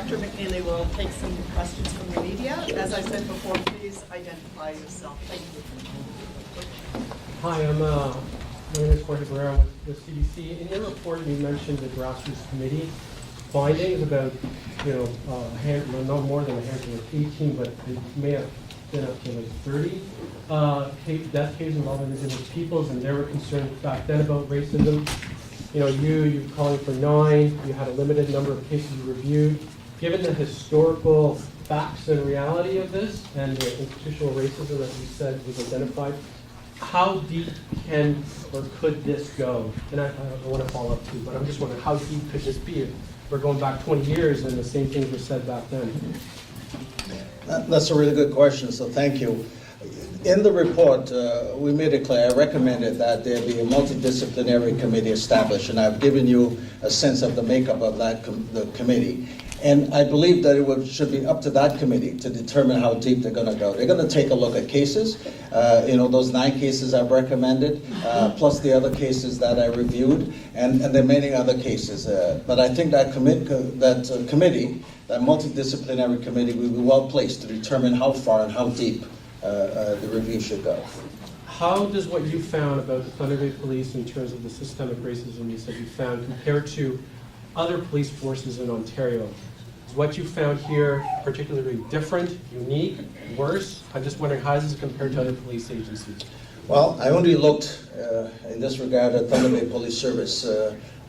Director McNeely will take some questions from the media. As I said before, please identify yourself. Thank you. Hi, my name is Jorge Guerrero with CDC. In your report, you mentioned the grassroots committee findings about, no more than a handful of 18, but it may have been up to like 30 death cases involving indigenous peoples, and they were concerned back then about racism. You're calling for 9. You had a limited number of cases you reviewed. Given the historical facts and reality of this and the institutional racism that you said was identified, how deep can or could this go? And I want to follow up too, but I'm just wondering, how deep could this be? We're going back 20 years and the same things were said back then. That's a really good question, so thank you. In the report, we made it clear, I recommended that there be a multidisciplinary committee established, and I've given you a sense of the makeup of that the committee. And I believe that should be up to that committee to determine how deep they're going to go. They're going to take a look at cases, those 9 cases I've recommended, plus the other cases that I reviewed, and there are many other cases. But I think that committee, that multidisciplinary committee, will be well placed to determine how far and how deep the review should go. How does what you found about the Thunder Bay Police in terms of the systemic racism you said you found compare to other police forces in Ontario? Is what you found here particularly different, unique, worse? I'm just wondering, how does this compare to other police agencies? Well, I only looked in this regard at Thunder Bay Police Service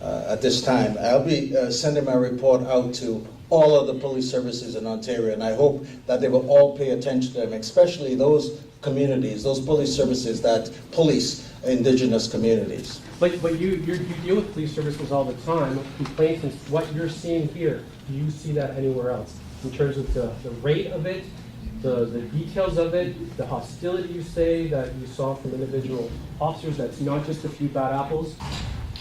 at this time. I'll be sending my report out to all of the police services in Ontario, and I hope that they will all pay attention to them, especially those communities, those police services that police Indigenous communities. But you deal with police services all the time, complaints, and what you're seeing here, do you see that anywhere else? In terms of the rate of it, the details of it, the hostility you say that you saw from individual officers, that's not just a few bad apples.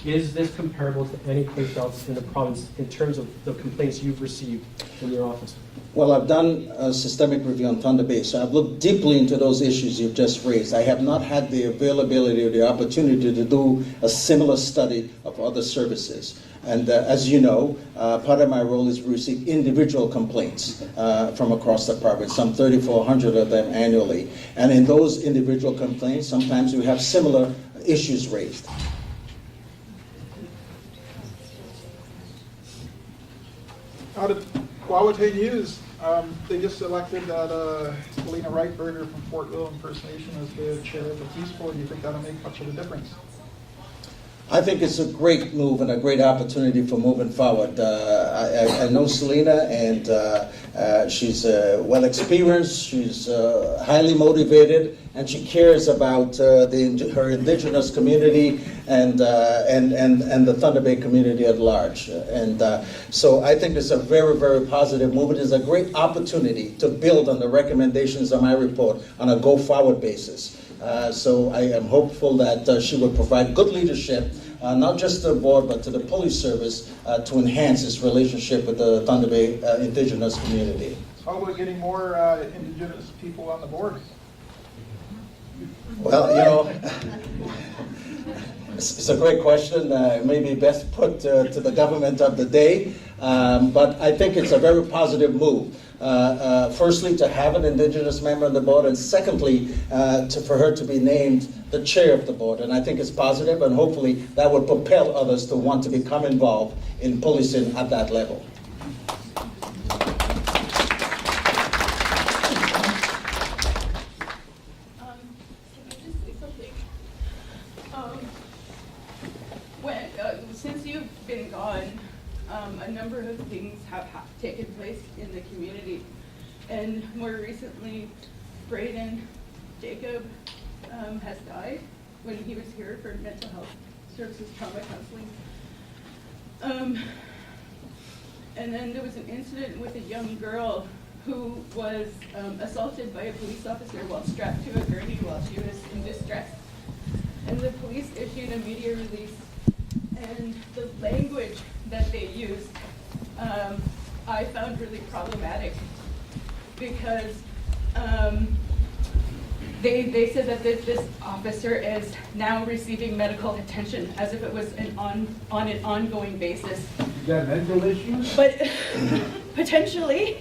Is this comparable to any place else in the province in terms of the complaints you've received in your office? Well, I've done a systemic review on Thunder Bay, so I've looked deeply into those issues you've just raised. I have not had the availability or the opportunity to do a similar study of other services. And as you know, part of my role is to receive individual complaints from across the province, some 3,400 of them annually. And in those individual complaints, sometimes we have similar issues raised. Out of Wawate News, they just elected Helena Reitberger from Fort William First Nation as the chair of the Police Board. Do you think that'll make much of a difference? I think it's a great move and a great opportunity for moving forward. I know Selena, and she's well experienced, she's highly motivated, and she cares about her Indigenous community and the Thunder Bay community at large. And so I think it's a very, very positive move. It is a great opportunity to build on the recommendations of my report on a go-forward basis. So I am hopeful that she will provide good leadership, not just to the board, but to the police service to enhance its relationship with the Thunder Bay Indigenous community. How about getting more Indigenous people on the board? Well, it's a great question. It may be best put to the government of the day, but I think it's a very positive move. Firstly, to have an Indigenous member on the board, and secondly, for her to be named the chair of the board. And I think it's positive, and hopefully that will propel others to want to become involved in policing at that level. Since you've been gone, a number of things have taken place in the community, and more recently, Braden Jacob has died when he was here for mental health services, trauma counseling. And then there was an incident with a young girl who was assaulted by a police officer while strapped to a gurney while she was in distress. And the police issued a media release, and the language that they used I found really problematic, because they said that this officer is now receiving medical attention as if it was on an ongoing basis. You got mental issues? But potentially.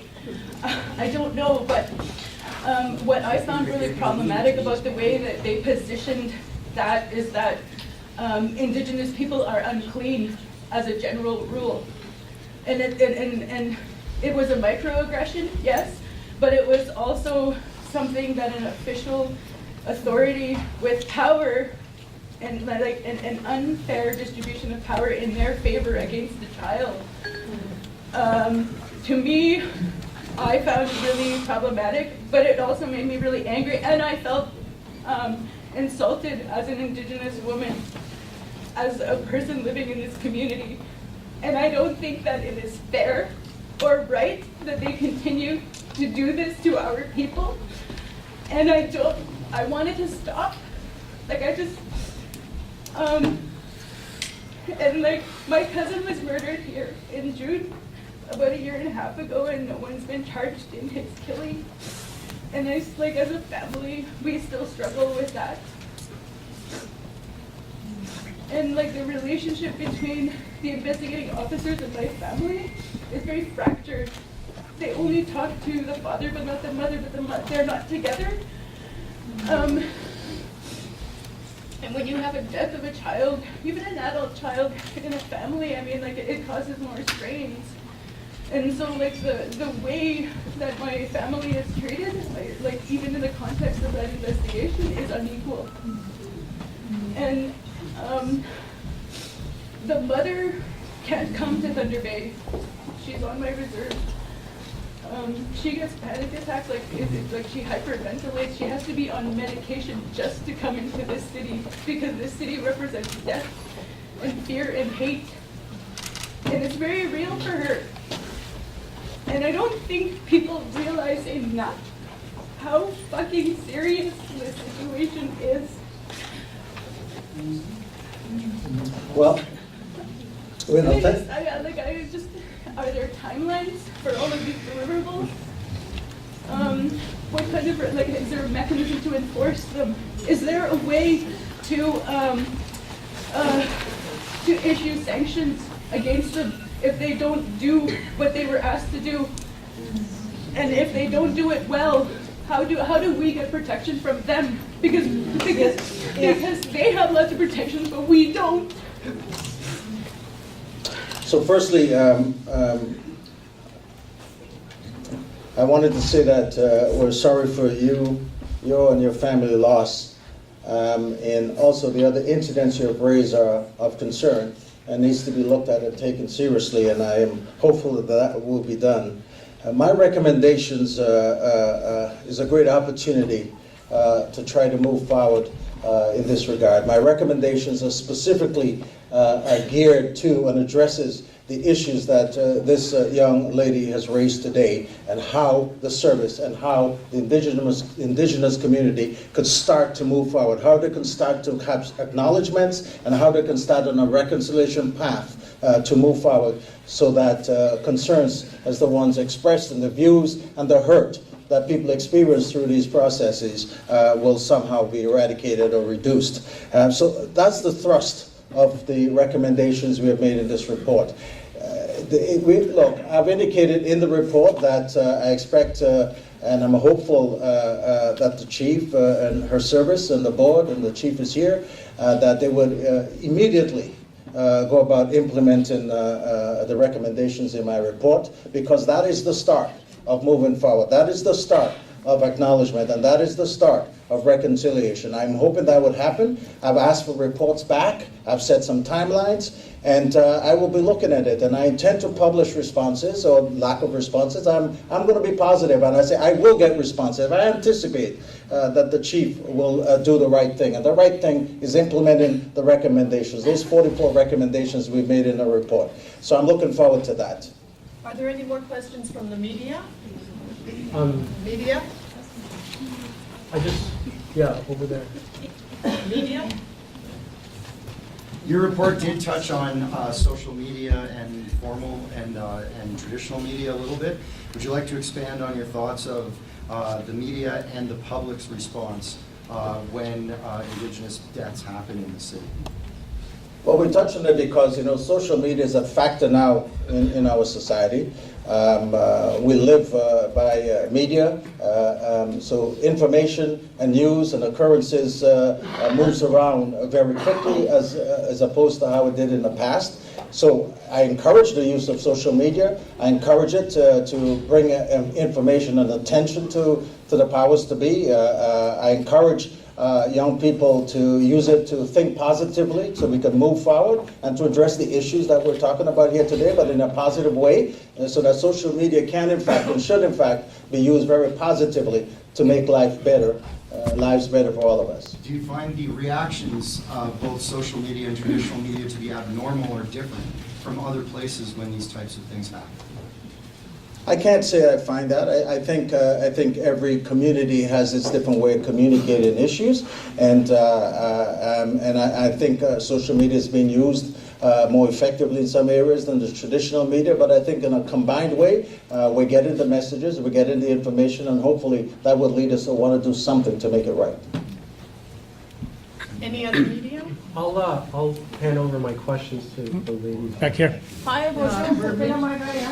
I don't know, but what I found really problematic about the way that they positioned that is that Indigenous people are unclean as a general rule. And it was a microaggression, yes, but it was also something that an official authority with power and like an unfair distribution of power in their favor against the child. To me, I found it really problematic, but it also made me really angry, and I felt insulted as an Indigenous woman, as a person living in this community. And I don't think that it is fair or right that they continue to do this to our people. And I wanted to stop. Like and like my cousin was murdered here in June about 1.5 years ago, and no one's been charged in his killing. And I, like, as a family, we still struggle with that. And like the relationship between the investigating officers and my family is very fractured. They only talk to the father but not the mother, but they're not together. And when you have a death of a child, even an adult child in a family, I mean, like it causes more strains. And so like the way that my family is treated, like even in the context of that investigation, is unequal. And the mother can't come to Thunder Bay. She's on my reserve. She gets panic attacks, like she hyperventilates. She has to be on medication just to come into this city because this city represents death and fear and hate. And it's very real for her. And I don't think people realize enough how fucking serious this situation is. Well, we know Are there timelines for all of these deliverables? What kind of, like, is there a mechanism to enforce them? Is there a way to issue sanctions against them if they don't do what they were asked to do? And if they don't do it well, how do we get protection from them? Because they have lots of protections, but we don't. So firstly, I wanted to say that we're sorry for your and your family loss, and also the other incidents you have raised are of concern and needs to be looked at and taken seriously, and I am hopeful that that will be done. My recommendations is a great opportunity to try to move forward in this regard. My recommendations are specifically geared to and addresses the issues that this young lady has raised today, and how the service and how the indigenous community could start to move forward, how they can start to have acknowledgements, and how they can start on a reconciliation path to move forward, so that concerns as the ones expressed and the views and the hurt that people experience through these processes will somehow be eradicated or reduced. So that's the thrust of the recommendations we have made in this report. Look, I've indicated in the report that I expect and I'm hopeful that the chief and her service and the board, and the chief is here, that they would immediately go about implementing the recommendations in my report, because that is the start of moving forward. That is the start of acknowledgement, and that is the start of reconciliation. I'm hoping that would happen. I've asked for reports back. I've set some timelines, and I will be looking at it. And I intend to publish responses or lack of responses. I'm going to be positive, and I say I will get responses. I anticipate that the chief will do the right thing, and the right thing is implementing the recommendations, those 44 recommendations we've made in the report. So I'm looking forward to that. Are there any more questions from the media? Media? Over there. Media? Your report did touch on social media and formal and traditional media a little bit. Would you like to expand on your thoughts of the media and the public's response when Indigenous deaths happen in the city? Well, we touched on it because, social media is a factor now in our society. We live by media, so information and news and occurrences moves around very quickly as opposed to how it did in the past. So I encourage the use of social media. I encourage it to bring information and attention to the powers to be. I encourage young people to use it to think positively so we can move forward and to address the issues that we're talking about here today, but in a positive way, so that social media can in fact and should in fact be used very positively to make life better, lives better for all of us. Do you find the reactions of both social media and traditional media to be abnormal or different from other places when these types of things happen? I can't say I find that. I think every community has its different way of communicating issues, and I think social media is being used more effectively in some areas than the traditional media. But I think in a combined way, we're getting the messages, we're getting the information, and hopefully that will lead us to want to do something to make it right. Any other media? I'll hand over my questions to the lady. Back here. Hi,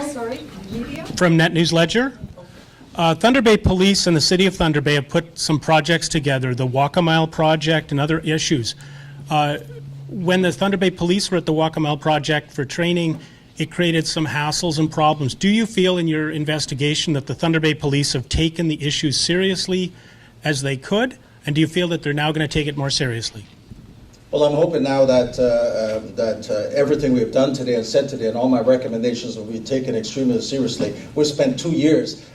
Sorry, media? From Net News Ledger. Thunder Bay Police and the City of Thunder Bay have put some projects together, the Walk a Mile project and other issues. When the Thunder Bay Police were at the Walk a Mile project for training, it created some hassles and problems. Do you feel in your investigation that the Thunder Bay Police have taken the issues seriously as they could? And do you feel that they're now going to take it more seriously? Well, I'm hoping now that everything we've done today and said today and all my recommendations will be taken extremely seriously. We've spent 2 years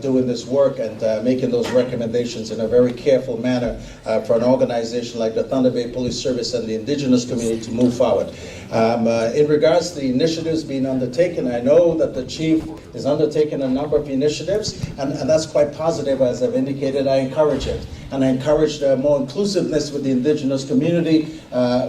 doing this work and making those recommendations in a very careful manner for an organization like the Thunder Bay Police Service and the Indigenous community to move forward. In regards to the initiatives being undertaken, I know that the Chief is undertaking a number of initiatives, and that's quite positive. As I've indicated, I encourage it. And I encourage more inclusiveness with the Indigenous community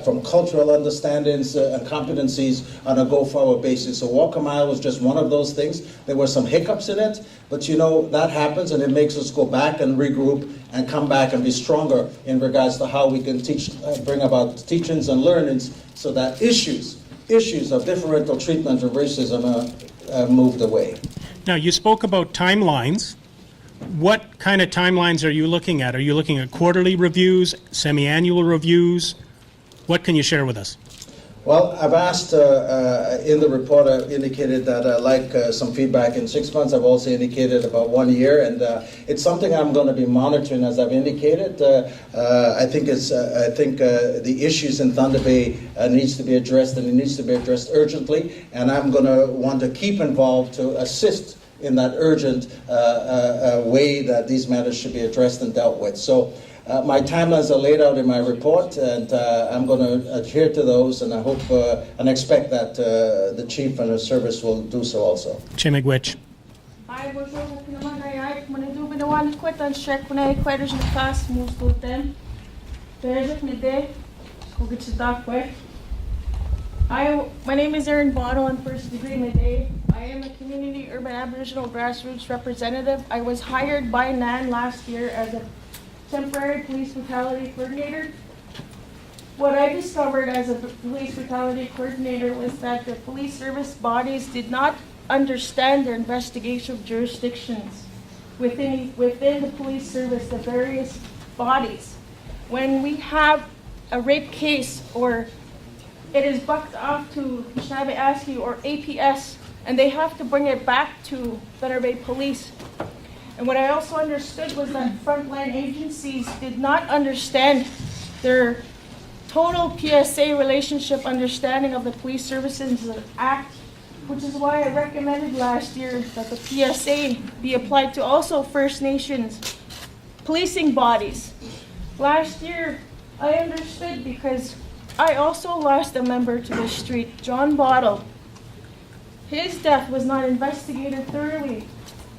from cultural understandings and competencies on a go-forward basis. So Walk a Mile was just one of those things. There were some hiccups in it, but that happens, and it makes us go back and regroup and come back and be stronger in regards to how we can bring about teachings and learnings so that issues of differential treatment of racism are moved away. Now, you spoke about timelines. What kind of timelines are you looking at? Are you looking at quarterly reviews, semi-annual reviews? What can you share with us? Well, I've asked in the report, I've indicated that I like some feedback in 6 months. I've also indicated about 1 year, and it's something I'm going to be monitoring, as I've indicated. I think the issues in Thunder Bay needs to be addressed, and it needs to be addressed urgently. And I'm going to want to keep involved to assist in that urgent way that these matters should be addressed and dealt with. So my timelines are laid out in my report, and I'm going to adhere to those, and I hope and expect that the Chief and the service will do so also. Chimigwich. Hi, bonjour. Meneer Doe, ben de one kwijt aan check wanneer ik kwijt dus in de kast moest doen. Bezig met dit. Hoe gaat het daar kwijt? My name is Erin Bottle. I'm first degree midday. I am a community urban Aboriginal grassroots representative. I was hired by NAN last year as a temporary police brutality coordinator. What I discovered as a police brutality coordinator was that the police service bodies did not understand their investigation jurisdictions within the police service, the various bodies. When we have a rape case or it is bucked off to Shabbat Askew or APS, and they have to bring it back to Thunder Bay Police. And what I also understood was that frontline agencies did not understand their total PSA relationship understanding of the Police Services Act, which is why I recommended last year that the PSA be applied to also First Nations policing bodies. Last year, I understood because I also lost a member to the street, John Bottle. His death was not investigated thoroughly.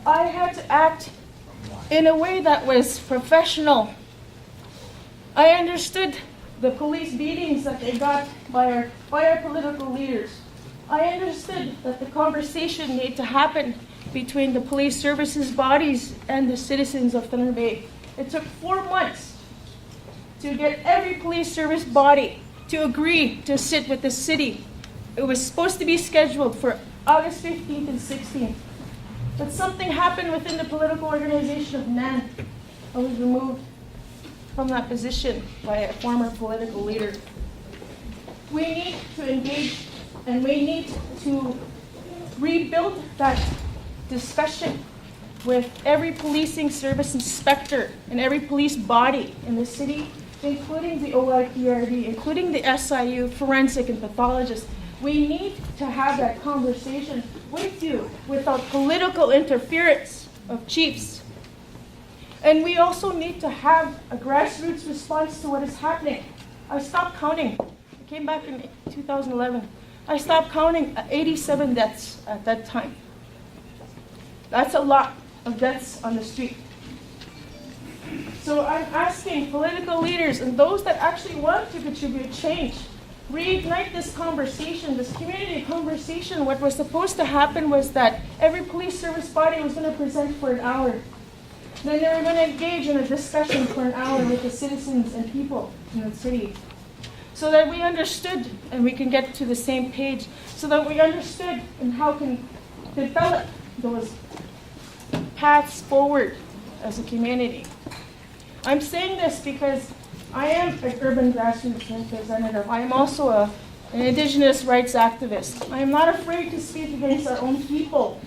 I had to act in a way that was professional. I understood the police beatings that they got by our political leaders. I understood that the conversation needed to happen between the police services bodies and the citizens of Thunder Bay. It took 4 months to get every police service body to agree to sit with the city. It was supposed to be scheduled for August 15th and 16th. But something happened within the political organization of NAN. I was removed from that position by a former political leader. We need to engage and we need to rebuild that discussion with every policing service inspector and every police body in the city, including the OIPRD, including the SIU, forensic and pathologists. We need to have that conversation with you without political interference of chiefs. And we also need to have a grassroots response to what is happening. I stopped counting. I came back in 2011. I stopped counting 87 deaths at that time. That's a lot of deaths on the street. So I'm asking political leaders and those that actually want to contribute change, reignite this conversation, this community conversation. What was supposed to happen was that every police service body was going to present for an hour. Then they were going to engage in a discussion for an hour with the citizens and people in the city, so that we understood and we can get to the same page, so that we understood and how can develop those paths forward as a community. I'm saying this because I am an urban grassroots representative. I am also an Indigenous rights activist. I am not afraid to speak against our own people.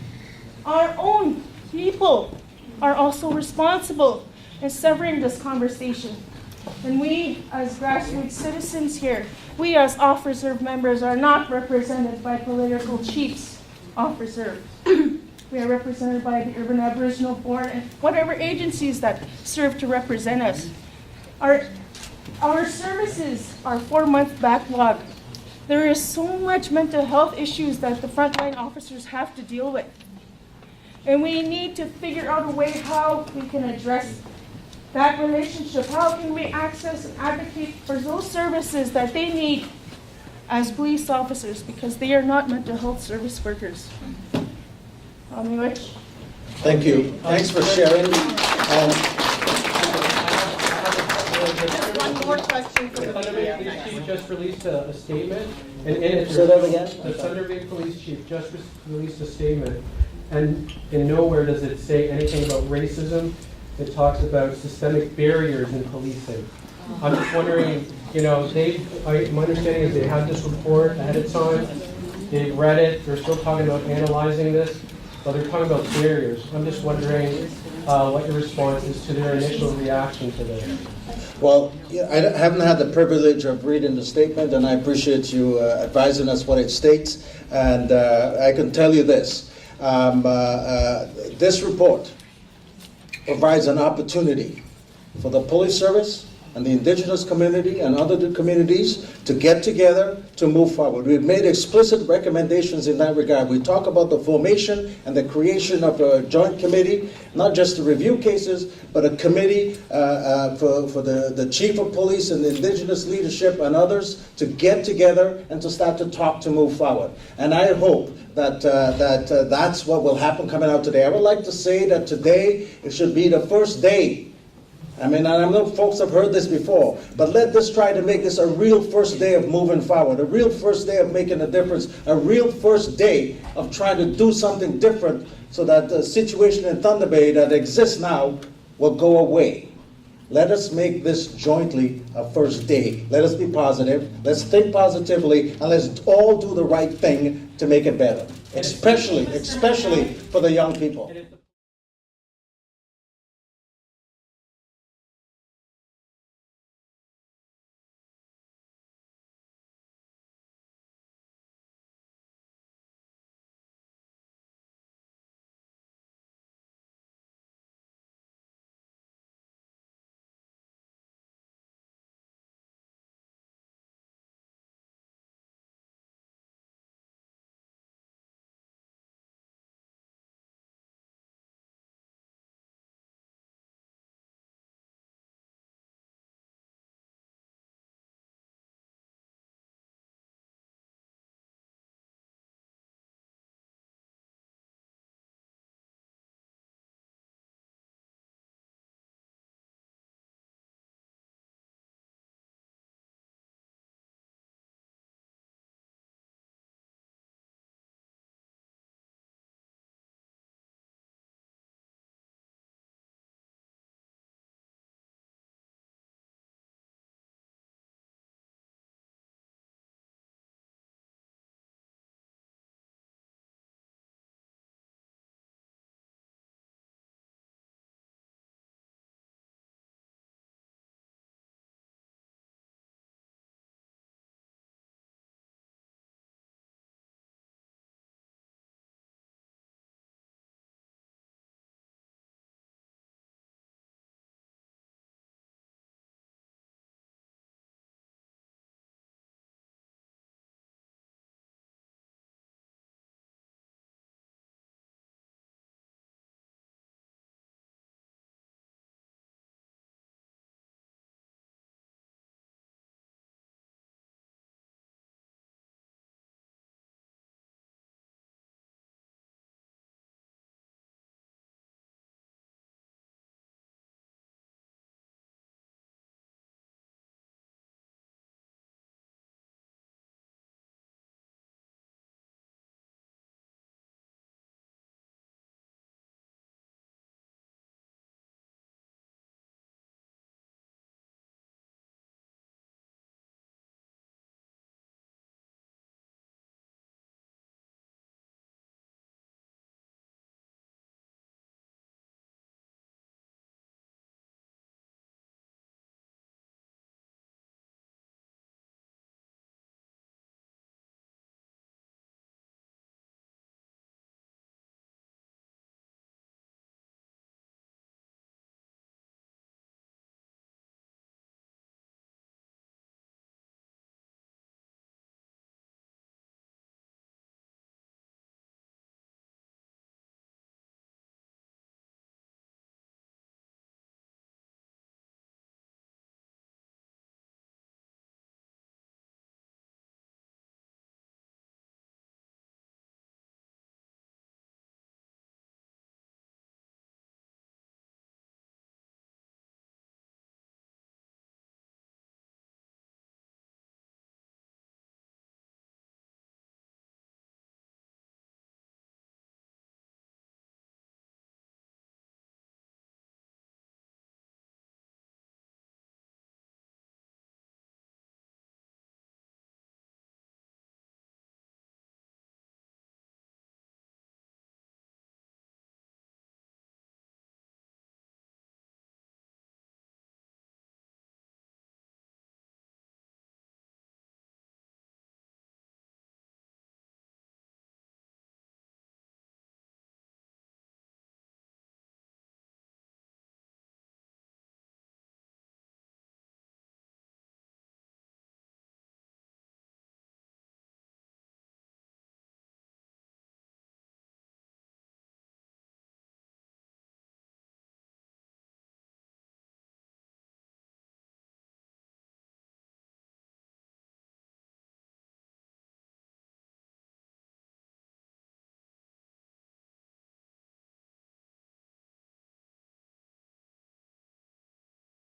Our own people are also responsible in severing this conversation. And we, as grassroots citizens here, we as off-reserve members are not represented by political chiefs off-reserve. We are represented by the Urban Aboriginal Board and whatever agencies that serve to represent us. Our services are 4-month backlog. There is so much mental health issues that the frontline officers have to deal with. And we need to figure out a way how we can address that relationship. How can we access and advocate for those services that they need as police officers, because they are not mental health service workers. Thank you. Thanks for sharing. Just one more question for the Thunder media. Bay Police Chief just released a statement, and in it, Say that again? the Thunder Bay Police Chief just released a statement, and in nowhere does it say anything about racism. It talks about systemic barriers in policing. I'm just wondering, my understanding is they had this report ahead of time, they read it, they're still talking about analyzing this, but they're talking about barriers. I'm just wondering what your response is to their initial reaction to this. Well, I haven't had the privilege of reading the statement, and I appreciate you advising us what it states. And I can tell you this. This report provides an opportunity for the police service and the Indigenous community and other communities to get together to move forward. We've made explicit recommendations in that regard. We talk about the formation and the creation of a joint committee, not just to review cases, but a committee for the chief of police and the Indigenous leadership and others to get together and to start to talk to move forward. And I hope that that's what will happen coming out today. I would like to say that today it should be the first day. I mean, I know folks have heard this before, but let us try to make this a real first day of moving forward, a real first day of making a difference, a real first day of trying to do something different so that the situation in Thunder Bay that exists now will go away. Let us make this jointly a first day. Let us be positive, let's think positively, and let's all do the right thing to make it better, especially for the young people.